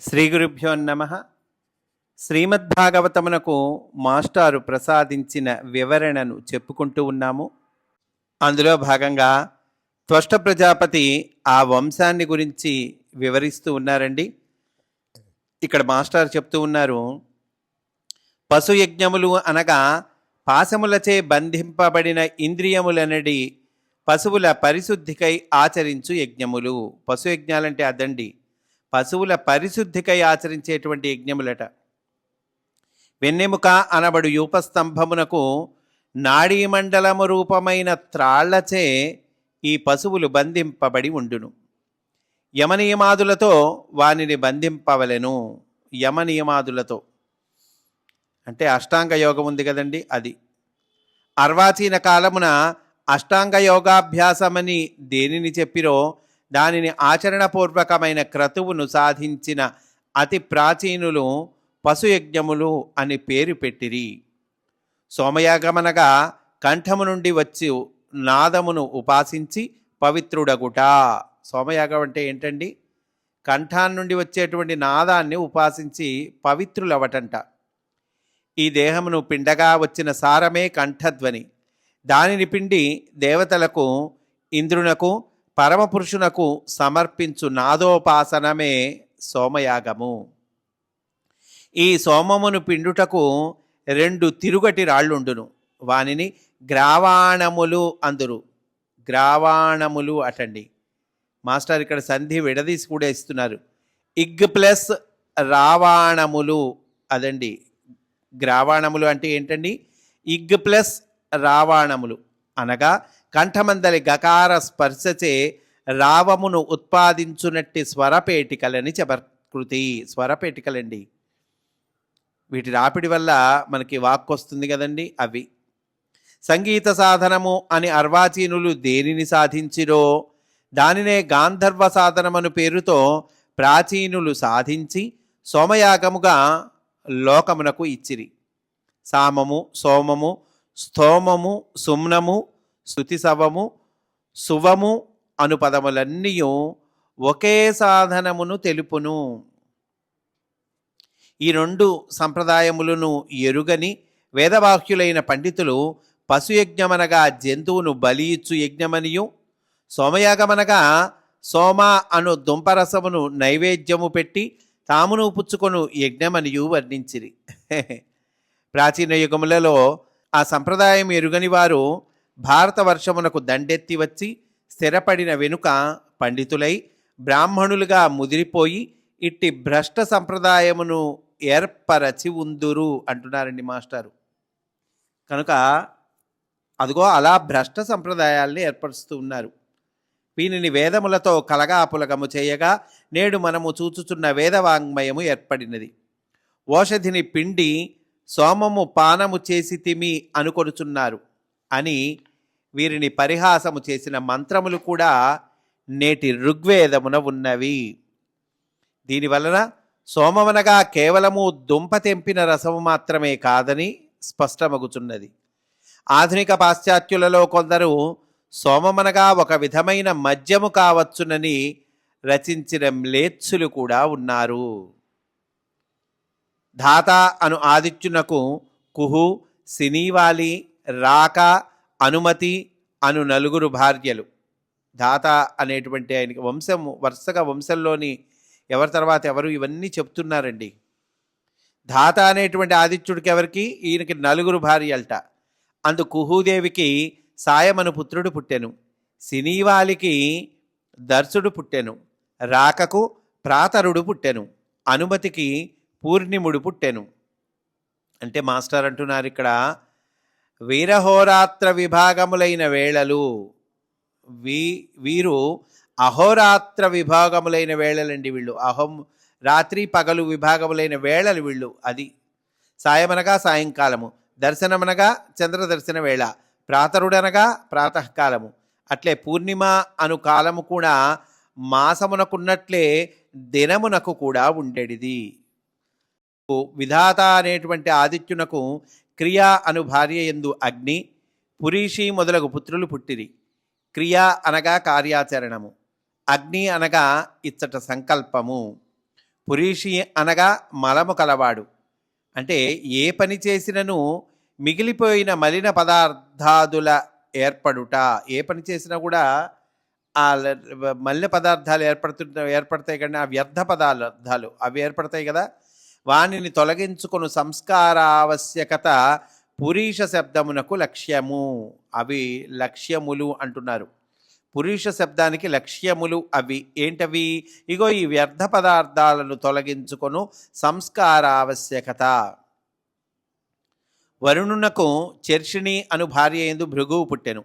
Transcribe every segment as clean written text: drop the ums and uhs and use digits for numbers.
శ్రీ గురుభ్యో నమః. శ్రీమద్భాగవతమునకు మాస్టారు ప్రసాదించిన వివరణను చెప్పుకుంటూ ఉన్నాము. అందులో భాగంగా త్వష్ట ప్రజాపతి ఆ వంశాన్ని గురించి వివరిస్తూ ఉన్నారండి. ఇక్కడ మాస్టారు చెప్తూ ఉన్నారు, పశుయజ్ఞములు అనగా పాశములచే బంధింపబడిన ఇంద్రియములనడి పశువుల పరిశుద్ధికై ఆచరించు యజ్ఞములు. పశుయజ్ఞాలంటే అదండి, పశువుల పరిశుద్ధికై ఆచరించేటువంటి యజ్ఞములట. వెన్నెముక అనబడు యూపస్తంభమునకు నాడీమండలము రూపమైన త్రాళ్లచే ఈ పశువులు బంధింపబడి ఉండును. యమనియమాదులతో వానిని బంధింపవలెను. యమనియమాదులతో అంటే అష్టాంగ యోగం ఉంది కదండి, అది. అర్వాచీన కాలమున అష్టాంగ యోగాభ్యాసమని దేనిని చెప్పిరో దానిని ఆచరణపూర్వకమైన క్రతువును సాధించిన అతి ప్రాచీనులు పశుయజ్ఞములు అని పేరు పెట్టిరి. సోమయాగమనగా కంఠము నుండి వచ్చి నాదమును ఉపాసించి పవిత్రుడగుట. సోమయాగం అంటే ఏంటండి? కంఠాన్ని నుండి వచ్చేటువంటి నాదాన్ని ఉపాసించి పవిత్రులవటంట. ఈ దేహమును పిండగా వచ్చిన సారమే కంఠధ్వని. దానిని పిండి దేవతలకు, ఇంద్రునకు, పరమపురుషునకు సమర్పించు నాదోపాసనమే సోమయాగము. ఈ సోమమును పిండుటకు 2 తిరుగటి రాళ్ళుండును. వానిని గ్రావాణములు అందురు. గ్రావాణములు అటండి. మాస్టర్ ఇక్కడ సంధి విడదీసి కూడా ఇస్తున్నారు. ఇగ్ ప్లస్ రావాణములు, అదండి. గ్రావాణములు అంటే ఏంటండి? ఇగ్ ప్లస్ రావాణములు అనగా కంఠమందలి గకార స్పర్శచే రావమును ఉత్పాదించునట్టి స్వరపేటికలని చపకృతి. స్వరపేటికలండి. వీటి రాపిడి వల్ల మనకి వాక్కు వస్తుంది కదండి, అవి. సంగీత సాధనము అని అర్వాచీనులు దేనిని సాధించిరో దానినే గాంధర్వ సాధనమను పేరుతో ప్రాచీనులు సాధించి సోమయాగముగా లోకమునకు ఇచ్చిరి. సామము, సోమము, స్థోమము, సుమ్నము, స్తుతిసవము, సువము అను పదములన్నీ ఒకే సాధనమును తెలుపును. ఈ 2 సంప్రదాయములను ఎరుగని వేదవాక్యులైన పండితులు పశుయజ్ఞమనగా జంతువును బలి ఇచ్చు యజ్ఞమనియు, సోమయాగమనగా సోమ అను దుంపరసమును నైవేద్యము పెట్టి తామును పుచ్చుకొను యజ్ఞమనియు వర్ణించిరి. ప్రాచీన యుగములలో ఆ సంప్రదాయం ఎరుగని వారు భారతవర్షమునకు దండెత్తి వచ్చి స్థిరపడిన వెనుక పండితులై బ్రాహ్మణులుగా ముదిరిపోయి ఇట్టి భ్రష్ట సంప్రదాయమును ఏర్పరచి ఉందురు అంటున్నారండి మాస్టారు. కనుక అదిగో అలా భ్రష్ట సంప్రదాయాల్ని ఏర్పరుస్తూ ఉన్నారు. వీనిని వేదములతో కలగాపులగము చేయగా నేడు మనము చూచుచున్న వేదవాంగ్మయము ఏర్పడినది. ఓషధిని పిండి సోమము పానము చేసి తిమి అనుకొనుచున్నారు అని వీరిని పరిహాసము చేసిన మంత్రములు కూడా నేటి ఋగ్వేదమున ఉన్నవి. దీనివలన సోమమనగా కేవలము దుంప తెంపిన రసము మాత్రమే కాదని స్పష్టమగుచున్నది. ఆధునిక పాశ్చాత్యులలో కొందరు సోమమనగా ఒక విధమైన మద్యము కావచ్చునని రచించిన మ్లేచ్చులు కూడా ఉన్నారు. ధాత అను ఆదిత్యునకు కుహు, సినీవాలి, రాక, అనుమతి అను 4 భార్యలు. ధాత అనేటువంటి ఆయనకి వంశము, వరుసగా వంశంలోని ఎవరి తర్వాత ఎవరు ఇవన్నీ చెప్తున్నారండి. ధాత అనేటువంటి ఆదిత్యుడికి ఎవరికి? ఈయనకి 4 భార్యలట. అందు కుహూదేవికి సాయమను పుత్రుడు పుట్టెను, సినీవాలికి దర్శుడు పుట్టెను, రాకకు ప్రాతరుడు పుట్టెను, అనుమతికి పూర్ణిముడు పుట్టెను. అంటే మాస్టర్ అంటున్నారు ఇక్కడ వీరహోరాత్ర విభాగములైన వేళలు. వీరు అహోరాత్ర విభాగములైన వేళలండి. వీళ్ళు రాత్రి పగలు విభాగములైన వేళలు వీళ్ళు. అది సాయమనగా సాయంకాలము, దర్శనమనగా చంద్రదర్శన వేళ, ప్రాతరుడనగా ప్రాతకాలము. అట్లే పూర్ణిమ అను కాలము కూడా మాసమునకున్నట్లే దినమునకు కూడా ఉండేది. విధాత అనేటువంటి ఆదిత్యునకు క్రియ అను భార్య యందు అగ్ని, పురీషి మొదలగు పుత్రులు పుట్టిరి. క్రియ అనగా కార్యాచరణము, అగ్ని అనగా ఇచ్చట సంకల్పము, పురీషి అనగా మలము కలవాడు. అంటే ఏ పని చేసినను మిగిలిపోయిన మలిన పదార్థాదుల ఏర్పడుట, ఏ పని చేసినా కూడా ఆ మలిన పదార్థాలు ఏర్పడతాయి కానీ ఆ వ్యర్థ పదార్థాలు అవి ఏర్పడతాయి కదా, వానిని తొలగించుకొను సంస్కారావశ్యకత పురీష శబ్దమునకు లక్ష్యము. అవి లక్ష్యములు అంటున్నారు. పురుష శబ్దానికి లక్ష్యములు అవి ఏంటవి? ఇగో ఈ వ్యర్థ పదార్థాలను తొలగించుకొను సంస్కారావశ్యకత. వరుణునకు చర్షిణి అను భార్య యందు భృగువు పుట్టెను.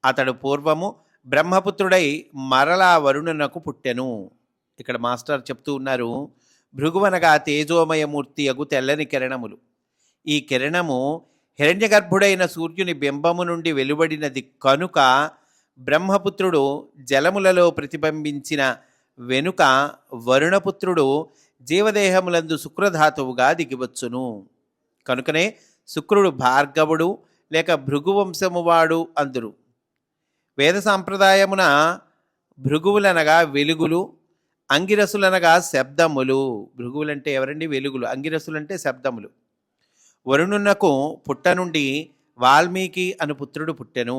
అతడు పూర్వము బ్రహ్మపుత్రుడై మరలా వరుణునకు పుట్టెను. ఇక్కడ మాస్టర్ చెప్తూ ఉన్నారు, భృగువనగా తేజోమయమూర్తి అగు తెల్లని కిరణములు. ఈ కిరణము హిరణ్యగర్భుడైన సూర్యుని బింబము నుండి వెలువడినది కనుక బ్రహ్మపుత్రుడు జలములలో ప్రతిబింబించిన వెనుక వరుణపుత్రుడు జీవదేహములందు శుక్రధాతువుగా దిగివచ్చును. కనుకనే శుక్రుడు భార్గవుడు లేక భృగువంశమువాడు అందురు. వేద సాంప్రదాయమున భృగువులనగా వెలుగులు, అంగిరసులనగా శబ్దములు. భృగువులంటే ఎవరండి? వెలుగులు. అంగిరసులంటే శబ్దములు. వరుణునకు పుట్ట నుండి వాల్మీకి అను పుత్రుడు పుట్టెను.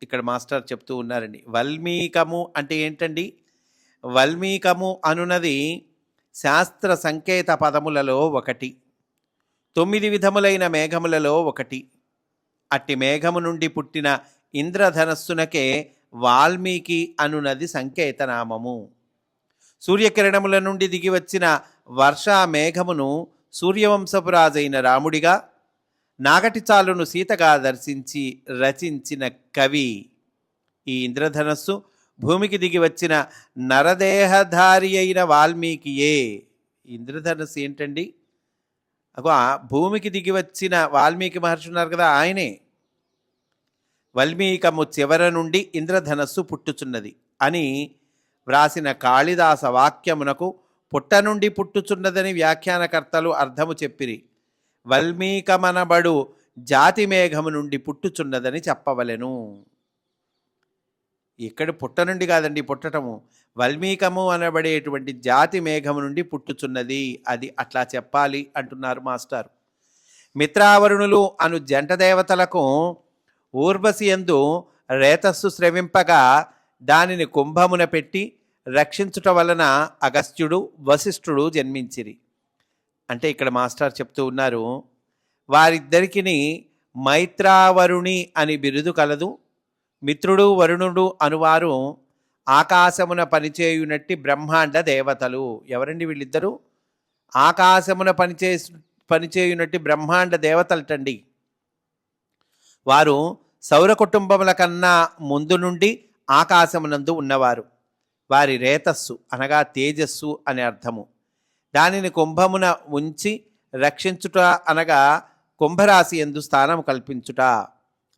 ఇక్కడ మాస్టర్ చెప్తూ ఉన్నారండి, వల్మీకము అంటే ఏంటండి? వల్మీకము అనున్నది శాస్త్ర సంకేత పదములలో ఒకటి, 9 విధములైన మేఘములలో ఒకటి. అట్టి మేఘము నుండి పుట్టిన ఇంద్రధనస్సునకే వాల్మీకి అనున్నది సంకేతనామము. సూర్యకిరణముల నుండి దిగి వచ్చిన వర్షా మేఘమును సూర్యవంశపురాజైన రాముడిగా, నాగటి చాలును సీతగా దర్శించి రచించిన కవి. ఈ ఇంద్రధనస్సు భూమికి దిగి వచ్చిన నరదేహధారి అయిన వాల్మీకియే. ఇంద్రధనస్సు ఏంటండి? అగో భూమికి దిగి వచ్చిన వాల్మీకి మహర్షి ఉన్నారు కదా, ఆయనే. వల్మీకము చివర నుండి ఇంద్రధనస్సు పుట్టుచున్నది అని వ్రాసిన కాళిదాస వాక్యమునకు పుట్ట నుండి పుట్టుచున్నదని వ్యాఖ్యానకర్తలు అర్థము చెప్పిరి. వల్మీకమనబడు జాతి మేఘము నుండి పుట్టుచున్నదని చెప్పవలెను. ఇక్కడ పుట్ట నుండి కాదండి పుట్టటము, వల్మీకము అనబడేటువంటి జాతి మేఘము నుండి పుట్టుచున్నది, అది అట్లా చెప్పాలి అంటున్నారు మాస్టర్. మిత్రావరుణులు అను జంట దేవతలకు ఊర్వశి యందు రేతస్సు స్రవింపగా దానిని కుంభమున పెట్టి రక్షించుట వలన అగస్త్యుడు వశిష్ఠుడు జన్మించిరి. అంటే ఇక్కడ మాస్టర్ చెప్తూ ఉన్నారు, వారిద్దరికిని మైత్రావరుణి అని బిరుదు కలదు. మిత్రుడు వరుణుడు అనువారు ఆకాశమున పనిచేయునట్టి బ్రహ్మాండ దేవతలు. ఎవరండి వీళ్ళిద్దరూ? ఆకాశమున పనిచేయునట్టి బ్రహ్మాండ దేవతలటండి. వారు సౌర కుటుంబముల కన్నా ముందు నుండి ఆకాశమునందు ఉన్నవారు. వారి రేతస్సు అనగా తేజస్సు అనే అర్థము. దానిని కుంభమున ఉంచి రక్షించుట అనగా కుంభరాశి యందు స్థానం కల్పించుట.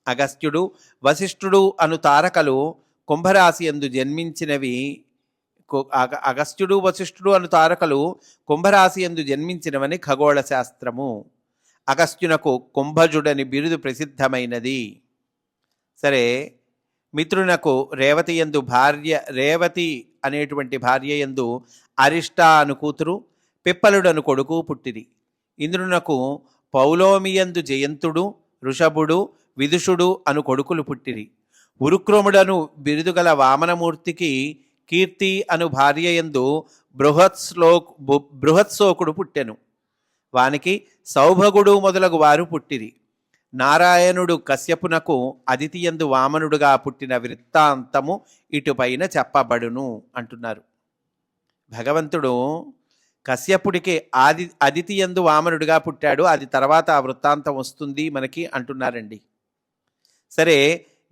అగస్త్యుడు వశిష్ఠుడు అను తారకలు కుంభరాశి యందు జన్మించినవి. అగస్త్యుడు వశిష్ఠుడు అను తారకలు కుంభరాశి యందు జన్మించినవని ఖగోళ శాస్త్రము. అగస్త్యునకు కుంభజుడని బిరుదు ప్రసిద్ధమైనది. సరే, మిత్రునకు రేవతి యందు రేవతి అనేటువంటి భార్య యందు అరిష్ట అను కూతురు, పిప్పలుడను కొడుకు పుట్టిరి. ఇంద్రునకు పౌలోమియందు జయంతుడు, ఋషభుడు, విదుషుడు అను కొడుకులు పుట్టిరి. ఉరుక్రముడను బిరుదుగల వామనమూర్తికి కీర్తి అను భార్య యందు బృహత్సోకుడు పుట్టెను. వానికి సౌభగుడు మొదలగు వారు పుట్టిరి. నారాయణుడు కశ్యపునకు అదితియందు వామనుడుగా పుట్టిన వృత్తాంతము ఇటుపైన చెప్పబడును అంటున్నారు. భగవంతుడు కశ్యపుడికి అదితియందు వామనుడిగా పుట్టాడు, అది తర్వాత ఆ వృత్తాంతం వస్తుంది మనకి అంటున్నారండి. సరే,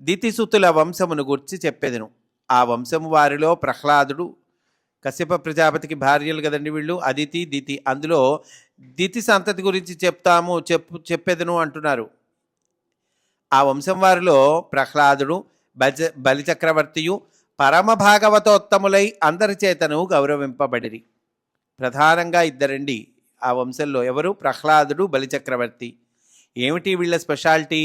దితిసుతుల వంశమును గురించి చెప్పేదను. ఆ వంశము వారిలో ప్రహ్లాదుడు, కశ్యప ప్రజాపతికి భార్యలు కదండి వీళ్ళు, అదితి దితి. అందులో దితి సంతతి గురించి చెప్పేదను అంటున్నారు. ఆ వంశం వారిలో ప్రహ్లాదుడు, బలిచక్రవర్తియు పరమ భాగవతోత్తములై అందరి చేతను గౌరవింపబడిరి. ప్రధానంగా ఇద్దరండి ఆ వంశంలో. ఎవరు? ప్రహ్లాదుడు, బలిచక్రవర్తి. ఏమిటి వీళ్ళ స్పెషాలిటీ?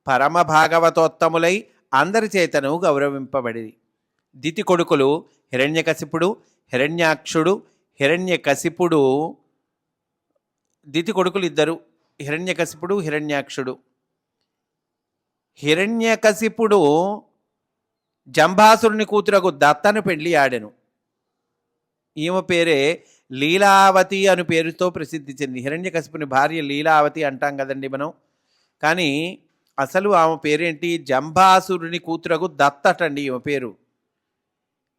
పరమ భాగవతోత్తములై అందరి చేతను గౌరవింపబడిరి. దితి కొడుకులు హిరణ్యకశిపుడు, హిరణ్యాక్షుడు, హిరణ్యకశిపుడు దితి కొడుకులు ఇద్దరు, హిరణ్యకశిపుడు హిరణ్యాక్షుడు. హిరణ్యకశిపుడు జంభాసురుని కూతురకు దత్తను పెళ్లి ఆడెను. ఈమె పేరే లీలావతి అను పేరుతో ప్రసిద్ధి చెంది. హిరణ్యకశిపుని భార్య లీలావతి అంటాం కదండి మనం, కానీ అసలు ఆమె పేరేంటి? జంభాసురుని కూతురకు దత్తటండి ఈమె పేరు.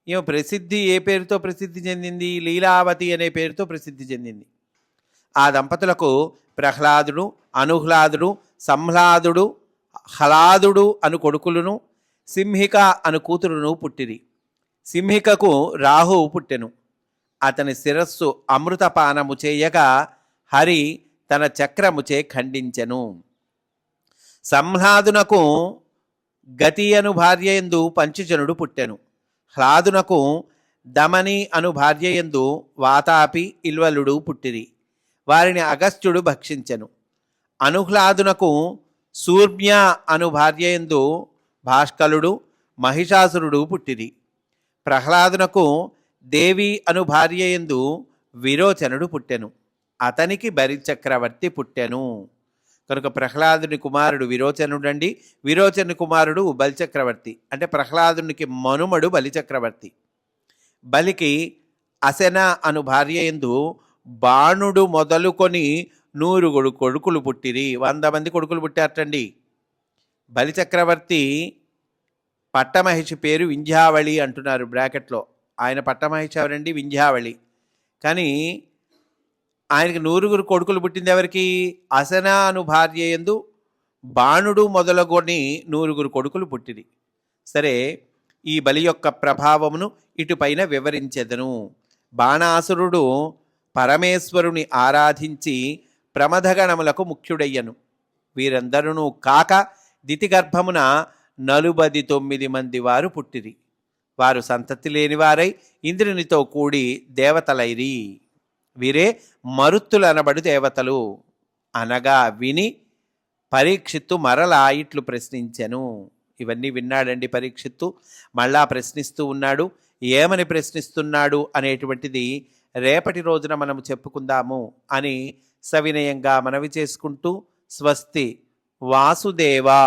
ఈమె ప్రసిద్ధి ఏ పేరుతో ప్రసిద్ధి చెందింది? లీలావతి అనే పేరుతో ప్రసిద్ధి చెందింది. ఆ దంపతులకు ప్రహ్లాదుడు, అనుహ్లాదుడు, సంహ్లాదుడు, హ్లాదుడు అను కొడుకులను, సింహిక అను కూతురును పుట్టిరి. సింహికకు రాహువు పుట్టెను. అతని శిరస్సు అమృతపానము చేయగా హరి తన చక్రముచే ఖండించెను. సంహ్లాదునకు గతి అను భార్యయందు పంచజనుడు పుట్టెను. హ్లాదునకు దమని అను భార్యయందు వాతాపి, ఇల్వలుడు పుట్టిరి. వారిని అగస్త్యుడు భక్షించెను. అనుహ్లాదునకు శూర్మ్య అను భార్యయందు భాష్కలుడు, మహిషాసురుడు పుట్టిరి. ప్రహ్లాదునకు దేవి అను భార్యయందు విరోచనుడు పుట్టెను. అతనికి బలిచక్రవర్తి పుట్టెను. కనుక ప్రహ్లాదుని కుమారుడు విరోచనుడండి, విరోచని కుమారుడు బలిచక్రవర్తి. అంటే ప్రహ్లాదునికి మనుమడు బలిచక్రవర్తి. బలికి అసెన అను భార్యయందు బాణుడు మొదలుకొని 100 కొడుకులు పుట్టిరి. 100 మంది కొడుకులు పుట్టారటండి. బలిచక్రవర్తి పట్టమహిషి పేరు వింధ్యావళి అంటున్నారు బ్రాకెట్లో. ఆయన పట్టమహిషి ఎవరండి? వింధ్యావళి. కానీ ఆయనకి 100 కొడుకులు పుట్టింది ఎవరికి? అసన అను భార్యయందు బాణుడు మొదలుకొని 100 కొడుకులు పుట్టిరి. సరే, ఈ బలి యొక్క ప్రభావమును ఇటుపైన వివరించెదను. బాణాసురుడు పరమేశ్వరుని ఆరాధించి ప్రమథగణములకు ముఖ్యుడయ్యను. వీరందరూ కాక దితిగర్భమున 49 మంది వారు పుట్టిరి. వారు సంతతి లేనివారై ఇంద్రునితో కూడి దేవతలైరి. వీరే మరుత్తులు అనబడు దేవతలు. అనగా విని పరీక్షిత్తు మరలా ఇట్లు ప్రశ్నించెను. ఇవన్నీ విన్నాడండి పరీక్షిత్తు. మళ్ళా ప్రశ్నిస్తూ ఉన్నాడు. ఏమని ప్రశ్నిస్తున్నాడు అనేటువంటిది రేపటి రోజున మనము చెప్పుకుందాము అని సవినయంగా మనవి చేసుకుంటూ, స్వస్తి. వాసుదేవా.